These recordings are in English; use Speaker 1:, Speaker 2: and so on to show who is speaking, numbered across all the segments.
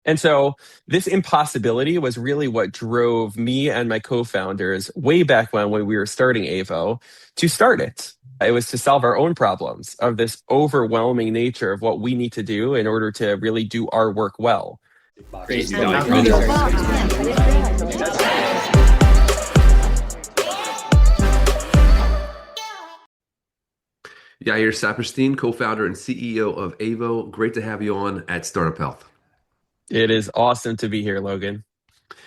Speaker 1: And so this impossibility was really what drove me and my co-founders way back when we were starting Avo to start it. It was to solve our own problems of this overwhelming nature of what we need to do in order to really do our work well.
Speaker 2: Great.
Speaker 3: Yair Saperstein, co-founder and CEO of Avo. Great to have you on at Startup Health.
Speaker 1: It is awesome to be here, Logan.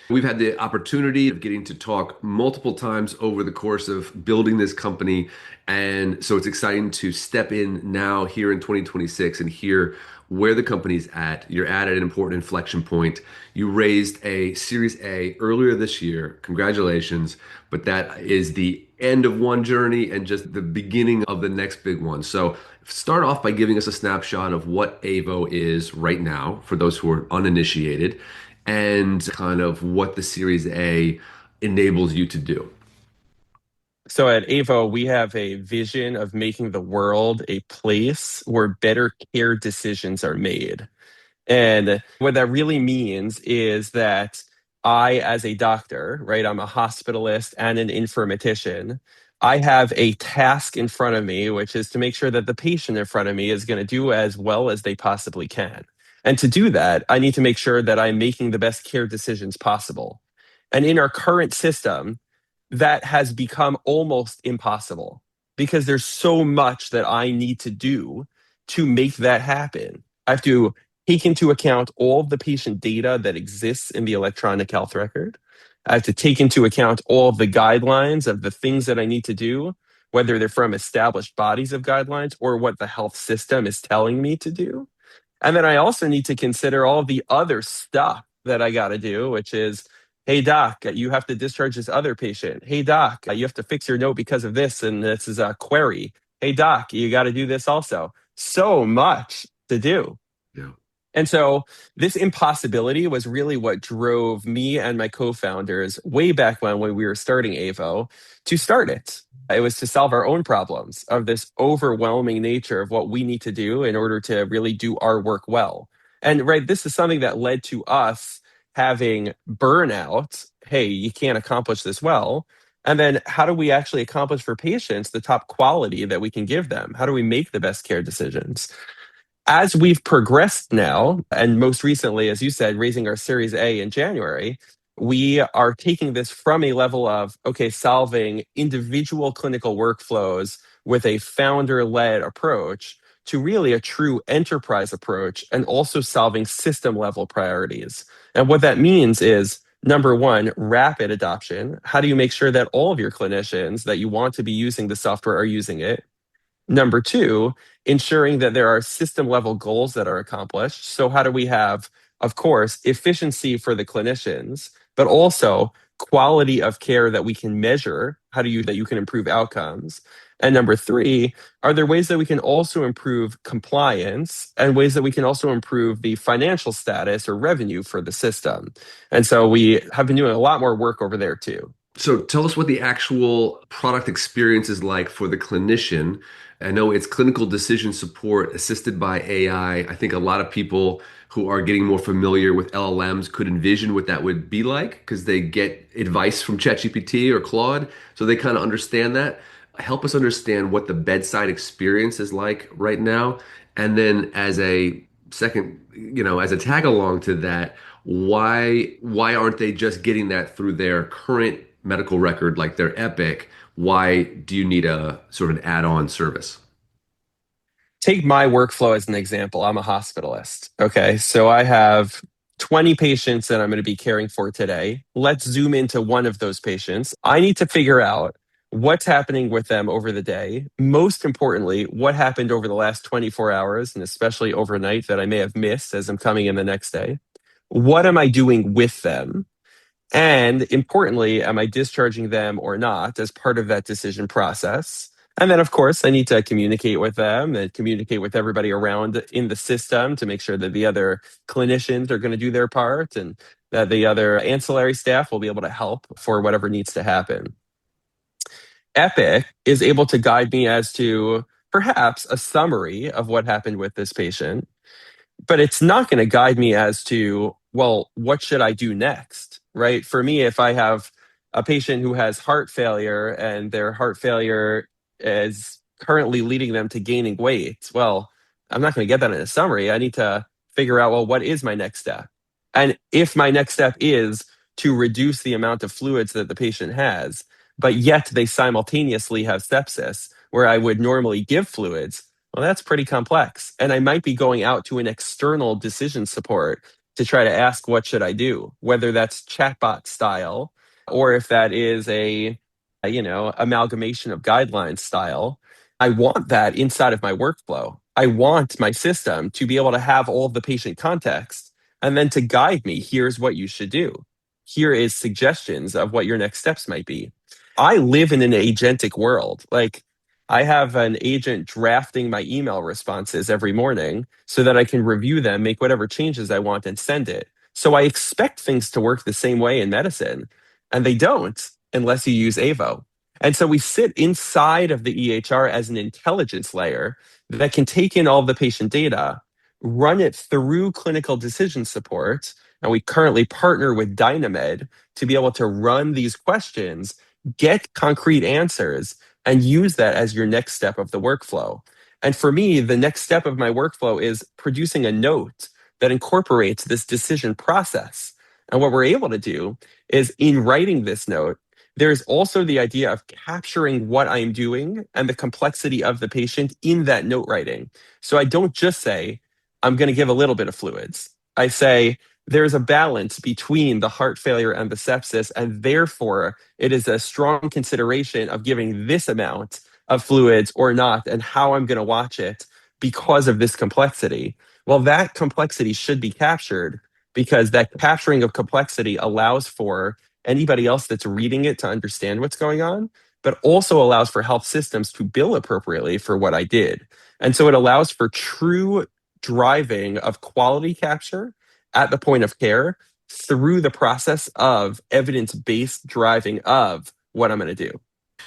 Speaker 3: We've had the opportunity of getting to talk multiple times over the course of building this company. And so it's exciting to step in now here in 2026 and hear where the company's at. You're at an important inflection point. You raised a Series A earlier this year. Congratulations. But that is the end of one journey and just the beginning of the next big one. So start off by giving us a snapshot of what Avo is right now for those who are uninitiated, and kind of what the Series A enables you to do.
Speaker 1: So at Avo, we have a vision of making the world a place where better care decisions are made. And what that really means is that I, as a doctor, right, I'm a hospitalist and an informatician. I have a task in front of me, which is to make sure that the patient in front of me is going to do as well as they possibly can. And to do that, I need to make sure that I'm making the best care decisions possible. And in our current system, that has become almost impossible because there's so much that I need to do to make that happen. I have to take into account all of the patient data that exists in the electronic health record. I have to take into account all of the guidelines of the things that I need to do, whether they're from established bodies of guidelines or what the health system is telling me to do. And then I also need to consider all of the other stuff that I got to do, which is, hey, doc, you have to discharge this other patient. Hey, doc, you have to fix your note because of this, and this is a query. Hey, doc, you got to do this also. So much to do.
Speaker 3: Yeah.
Speaker 1: And so this impossibility was really what drove me and my co-founders way back when we were starting Avo to start it. It was to solve our own problems of this overwhelming nature of what we need to do in order to really do our work well. And right, this is something that led to us having burnout. Hey, you can't accomplish this well. And then how do we actually accomplish for patients the top quality that we can give them? How do we make the best care decisions? As we've progressed now, and most recently, as you said, raising our Series A in January, we are taking this from a level of, okay, solving individual clinical workflows with a founder-led approach to really a true enterprise approach and also solving system-level priorities. And what that means is, number one, rapid adoption. How do you make sure that all of your clinicians that you want to be using the software are using it? Number two, ensuring that there are system level goals that are accomplished. So, how do we have, of course, efficiency for the clinicians, but also quality of care that we can measure? How do you that you can improve outcomes? And number three, are there ways that we can also improve compliance and ways that we can also improve the financial status or revenue for the system? And so we have been doing a lot more work over there too.
Speaker 3: So tell us what the actual product experience is like for the clinician. I know it's clinical decision support assisted by AI. I think a lot of people who are getting more familiar with LLMs could envision what that would be like because they get advice from ChatGPT or Claude. So they kind of understand that. Help us understand what the bedside experience is like right now. And then as a second, as a tag along to that, why aren't they just getting that through their current medical record like their Epic? Why do you need a sort of an add-on service?
Speaker 1: Take my workflow as an example. I'm a hospitalist. Okay. So I have 20 patients that I'm going to be caring for today. Let's zoom into one of those patients. I need to figure out what's happening with them over the day. Most importantly, what happened over the last 24 hours and especially overnight that I may have missed as I'm coming in the next day. What am I doing with them? And importantly, am I discharging them or not as part of that decision process? And then, of course, I need to communicate with them and communicate with everybody around in the system to make sure that the other clinicians are going to do their part and that the other ancillary staff will be able to help for whatever needs to happen. Epic is able to guide me as to perhaps a summary of what happened with this patient, but it's not going to guide me as to well, what should I do next? Right? For me, if I have a patient who has heart failure and their heart failure is currently leading them to gaining weight, well, I'm not going to get that in a summary. I need to figure out, well, what is my next step? And if my next step is to reduce the amount of fluids that the patient has, but yet they simultaneously have sepsis, where I would normally give fluids, well, that's pretty complex. And I might be going out to an external decision support to try to ask, what should I do? Whether that's chatbot style or if that is amalgamation of guidelines style. I want that inside of my workflow. I want my system to be able to have all of the patient context and then to guide me. Here's what you should do. Here is suggestions of what your next steps might be. I live in an agentic world. Like, I have an agent drafting my email responses every morning so that I can review them, make whatever changes I want, and send it. So I expect things to work the same way in medicine, and they don't unless you use AVO. And so we sit inside of the EHR as an intelligence layer that can take in all the patient data, run it through clinical decision support. And we currently partner with Dynamed to be able to run these questions, get concrete answers, and use that as your next step of the workflow. And for me, the next step of my workflow is producing a note that incorporates this decision process. And what we're able to do is in writing this note, there's also the idea of capturing what I'm doing and the complexity of the patient in that note writing. So I don't just say, I'm going to give a little bit of fluids. I say, there's a balance between the heart failure and the sepsis, and therefore it is a strong consideration of giving this amount of fluids or not, and how I'm going to watch it because of this complexity. Well, that complexity should be captured because that capturing of complexity allows for anybody else that's reading it to understand what's going on, but also allows for health systems to bill appropriately for what I did. And so it allows for true driving of quality capture at the point of care through the process of evidence-based driving of what I'm going to do.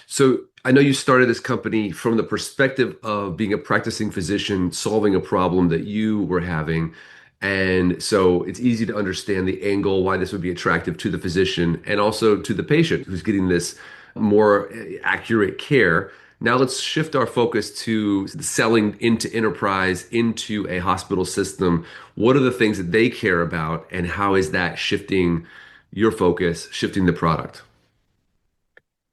Speaker 3: So I know you started this company from the perspective of being a practicing physician solving a problem that you were having. And so it's easy to understand the angle why this would be attractive to the physician and also to the patient who's getting this more accurate care. Now let's shift our focus to selling into enterprise, into a hospital system. What are the things that they care about, and how is that shifting your focus, shifting the product?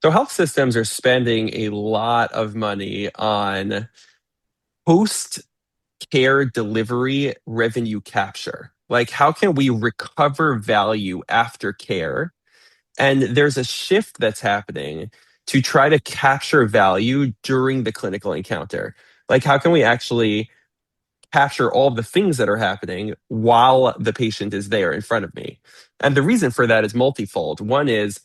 Speaker 1: So health systems are spending a lot of money on post care delivery revenue capture. Like, how can we recover value after care? And there's a shift that's happening to try to capture value during the clinical encounter. Like, how can we actually capture all the things that are happening while the patient is there in front of me? And the reason for that is multifold. One is,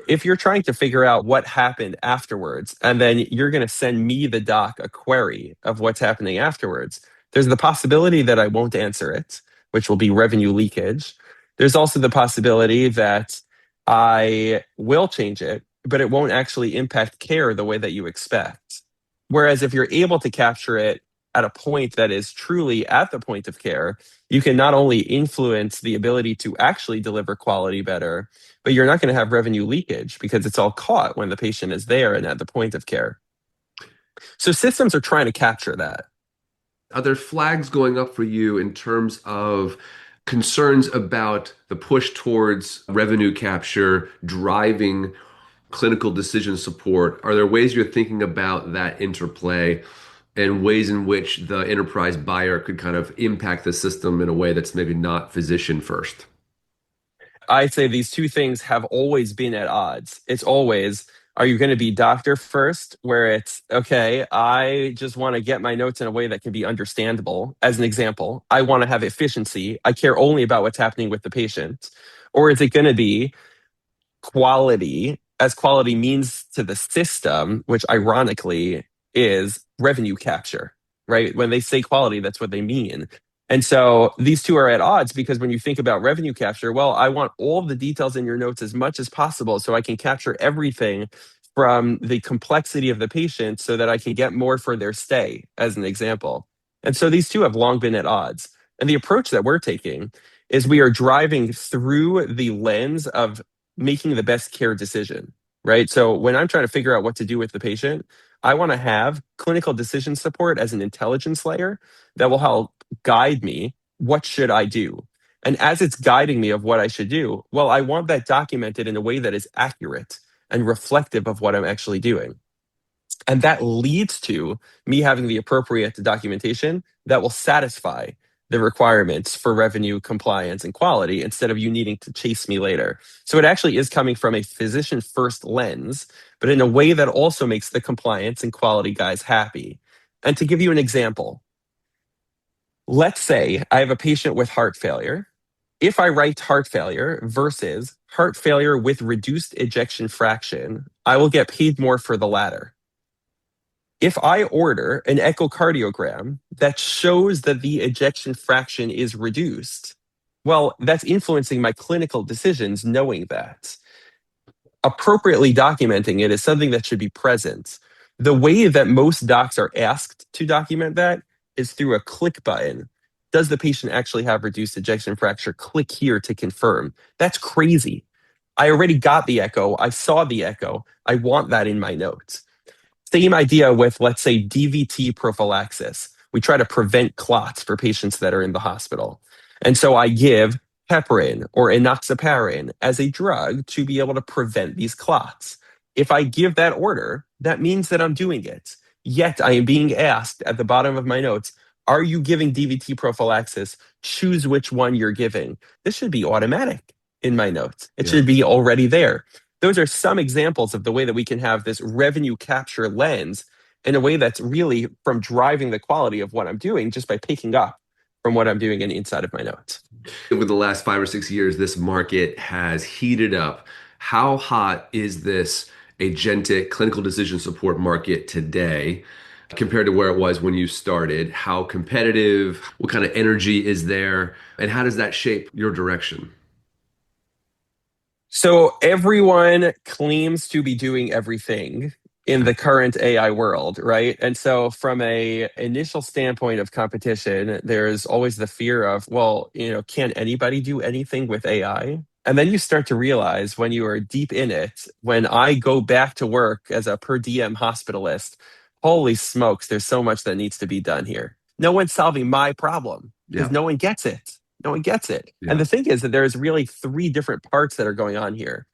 Speaker 1: if you're trying to figure out what happened afterwards, and then you're going to send me, the doc, a query of what's happening afterwards, there's the possibility that I won't answer it, which will be revenue leakage. There's also the possibility that I will change it, but it won't actually impact care the way that you expect. Whereas if you're able to capture it at a point that is truly at the point of care, you can not only influence the ability to actually deliver quality better, but you're not going to have revenue leakage because it's all caught when the patient is there and at the point of care. So systems are trying to capture that.
Speaker 3: Are there flags going up for you in terms of concerns about the push towards revenue capture driving clinical decision support? Are there ways you're thinking about that interplay and ways in which the enterprise buyer could kind of impact the system in a way that's maybe not physician first?
Speaker 1: I'd say these two things have always been at odds. It's always, are you going to be doctor first, where it's, okay, I just want to get my notes in a way that can be understandable. As an example, I want to have efficiency. I care only about what's happening with the patient. Or is it going to be quality, as quality means to the system, which ironically is revenue capture, right? When they say quality, that's what they mean. And so these two are at odds because when you think about revenue capture, well, I want all the details in your notes as much as possible so I can capture everything from the complexity of the patient so that I can get more for their stay, as an example. And so these two have long been at odds. And the approach that we're taking is we are driving through the lens of making the best care decision, right? So when I'm trying to figure out what to do with the patient, I want to have clinical decision support as an intelligence layer that will help guide me. What should I do? And as it's guiding me of what I should do, well, I want that documented in a way that is accurate and reflective of what I'm actually doing. And that leads to me having the appropriate documentation that will satisfy the requirements for revenue, compliance, and quality instead of you needing to chase me later. So it actually is coming from a physician first lens, but in a way that also makes the compliance and quality guys happy. And to give you an example, let's say I have a patient with heart failure. If I write heart failure versus heart failure with reduced ejection fraction, I will get paid more for the latter. If I order an echocardiogram that shows that the ejection fraction is reduced, well, that's influencing my clinical decisions knowing that. Appropriately documenting it is something that should be present. The way that most docs are asked to document that is through a click button. Does the patient actually have reduced ejection fraction? Click here to confirm. That's crazy. I already got the echo. I saw the echo. I want that in my notes. Same idea with, let's say, DVT prophylaxis. We try to prevent clots for patients that are in the hospital. And so I give heparin or enoxaparin as a drug to be able to prevent these clots. If I give that order, that means that I'm doing it. Yet I am being asked at the bottom of my notes, are you giving DVT prophylaxis? Choose which one you're giving. This should be automatic in my notes. It
Speaker 3: Yeah.
Speaker 1: should be already there. Those are some examples of the way that we can have this revenue capture lens in a way that's really from driving the quality of what I'm doing just by picking up from what I'm doing inside of my notes.
Speaker 3: Over the last 5 or 6 years, this market has heated up. How hot is this agentic clinical decision support market today compared to where it was when you started? How competitive? What kind of energy is there? And how does that shape your direction?
Speaker 1: So everyone claims to be doing everything in the current AI world, right? And so from a initial standpoint of competition, there's always the fear of, well, can anybody do anything with AI? And then you start to realize when you are deep in it, when I go back to work as a per diem hospitalist, holy smokes, there's so much that needs to be done here. No one's solving my problem because
Speaker 3: Yeah.
Speaker 1: no one gets it. No one gets it. And
Speaker 3: Yeah.
Speaker 1: the thing is that there's really three different parts that are going on here.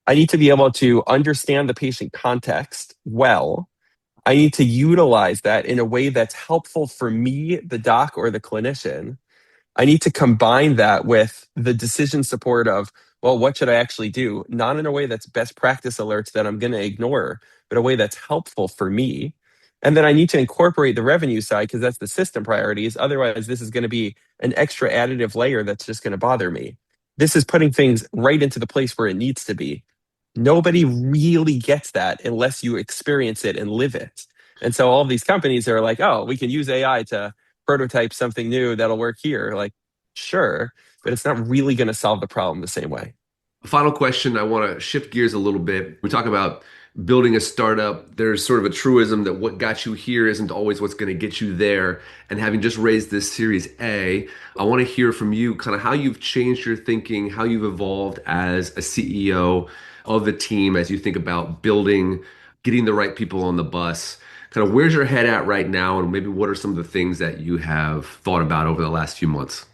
Speaker 1: I need to be able to understand the patient context well. I need to utilize that in a way that's helpful for me, the doc, or the clinician. I need to combine that with the decision support of, well, what should I actually do? Not in a way that's best practice alerts that I'm going to ignore, but a way that's helpful for me. And then I need to incorporate the revenue side because that's the system priorities. Otherwise, this is going to be an extra additive layer that's just going to bother me. This is putting things right into the place where it needs to be. Nobody really gets that unless you experience it and live it. And so all of these companies are like, oh, we can use AI to prototype something new that'll work here. Like, sure, but it's not really going to solve the problem the same way.
Speaker 3: Final question. I want to shift gears a little bit. We talk about building a startup. There's sort of a truism that what got you here isn't always what's going to get you there. And having just raised this Series A, I want to hear from you kind of how you've changed your thinking, how you've evolved as a CEO of the team as you think about building, getting the right people on the bus. Kind of where's your head at right now, and maybe what are some of the things that you have thought about over the last few months?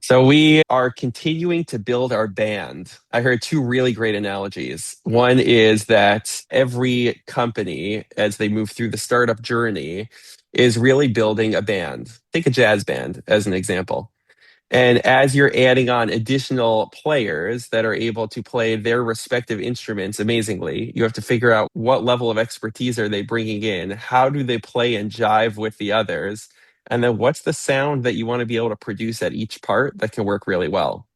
Speaker 1: So we are continuing to build our band. I heard two really great analogies. One is that every company, as they move through the startup journey, is really building a band. Take a jazz band as an example. And as you're adding on additional players that are able to play their respective instruments amazingly, you have to figure out what level of expertise are they bringing in? How do they play and jive with the others? And then what's the sound that you want to be able to produce at each part that can work really well?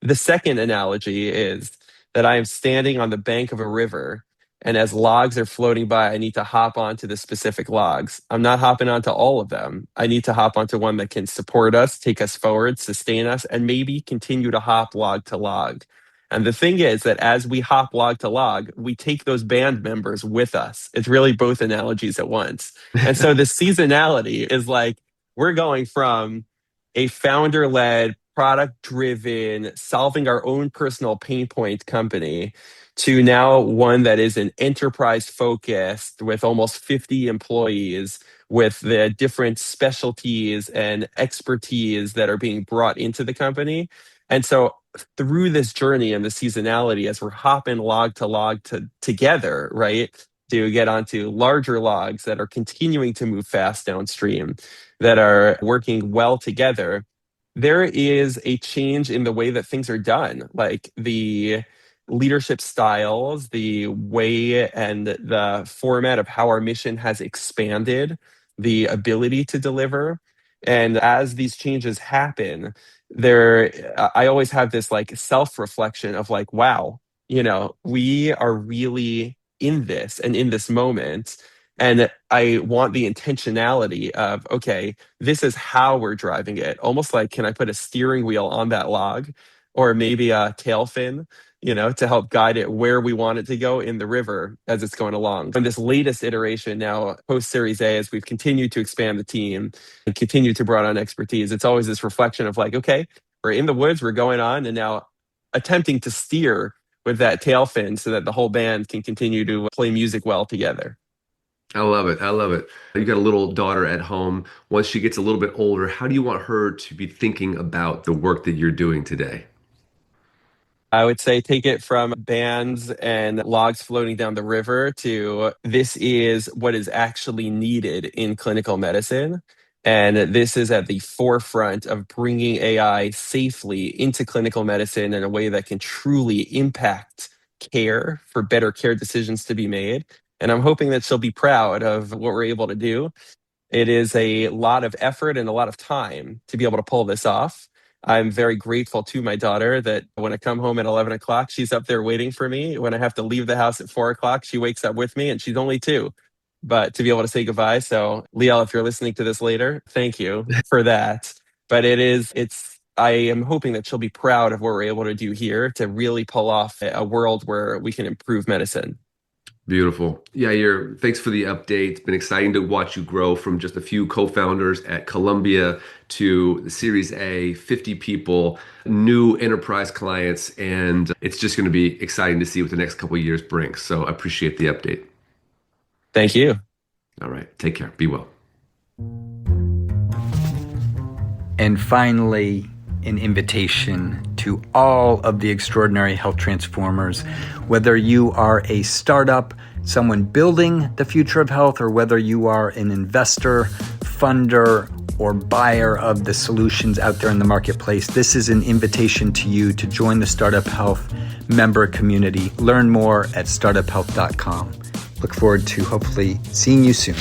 Speaker 1: The second analogy is that I am standing on the bank of a river, and as logs are floating by, I need to hop onto the specific logs. I'm not hopping onto all of them. I need to hop onto one that can support us, take us forward, sustain us, and maybe continue to hop log to log. And the thing is that as we hop log to log, we take those band members with us. It's really both analogies at once. And so the seasonality is like we're going from a founder led product driven, solving our own personal pain point company to now one that is an enterprise focused with almost 50 employees with the different specialties and expertise that are being brought into the company. And so through this journey and the seasonality, as we're hopping log to log together, right? To get onto larger logs that are continuing to move fast downstream, that are working well together, there is a change in the way that things are done. Like the leadership styles, the way and the format of how our mission has expanded, the ability to deliver. And as these changes happen, I always have this like self-reflection of like, wow, we are really in this and in this moment. And I want the intentionality of, okay, this is how we're driving it. Almost like, can I put a steering wheel on that log or maybe a tail fin, to help guide it where we want it to go in the river as it's going along. And this latest iteration now, post Series A, as we've continued to expand the team and continue to bring on expertise, it's always this reflection of like, okay, we're in the woods, we're going on, and now attempting to steer with that tail fin so that the whole band can continue to play music well together.
Speaker 3: I love it. I love it. You got a little daughter at home. Once she gets a little bit older, how do you want her to be thinking about the work that you're doing today?
Speaker 1: I would say take it from bands and logs floating down the river to this is what is actually needed in clinical medicine. And this is at the forefront of bringing AI safely into clinical medicine in a way that can truly impact care for better care decisions to be made. And I'm hoping that she'll be proud of what we're able to do. It is a lot of effort and a lot of time to be able to pull this off. I'm very grateful to my daughter that when I come home at 11 o'clock, she's up there waiting for me. When I have to leave the house at 4 o'clock, she wakes up with me and she's only 2. But to be able to say goodbye. So, Liel, if you're listening to this later, thank you for that. But I am hoping that she'll be proud of what we're able to do here to really pull off a world where we can improve medicine.
Speaker 3: Beautiful. Yeah, thanks for the update. It's been exciting to watch you grow from just a few co-founders at Columbia to the Series A, 50 people, new enterprise clients, and it's just going to be exciting to see what the next couple of years brings. So I appreciate the update.
Speaker 1: Thank you.
Speaker 3: All right. Take care. Be well.
Speaker 2: And finally, an invitation to all of the extraordinary health transformers, whether you are a startup, someone building the future of health, or whether you are an investor, funder, or buyer of the solutions out there in the marketplace. This is an invitation to you to join the Startup Health member community. Learn more at startuphealth.com. Look forward to hopefully seeing you soon.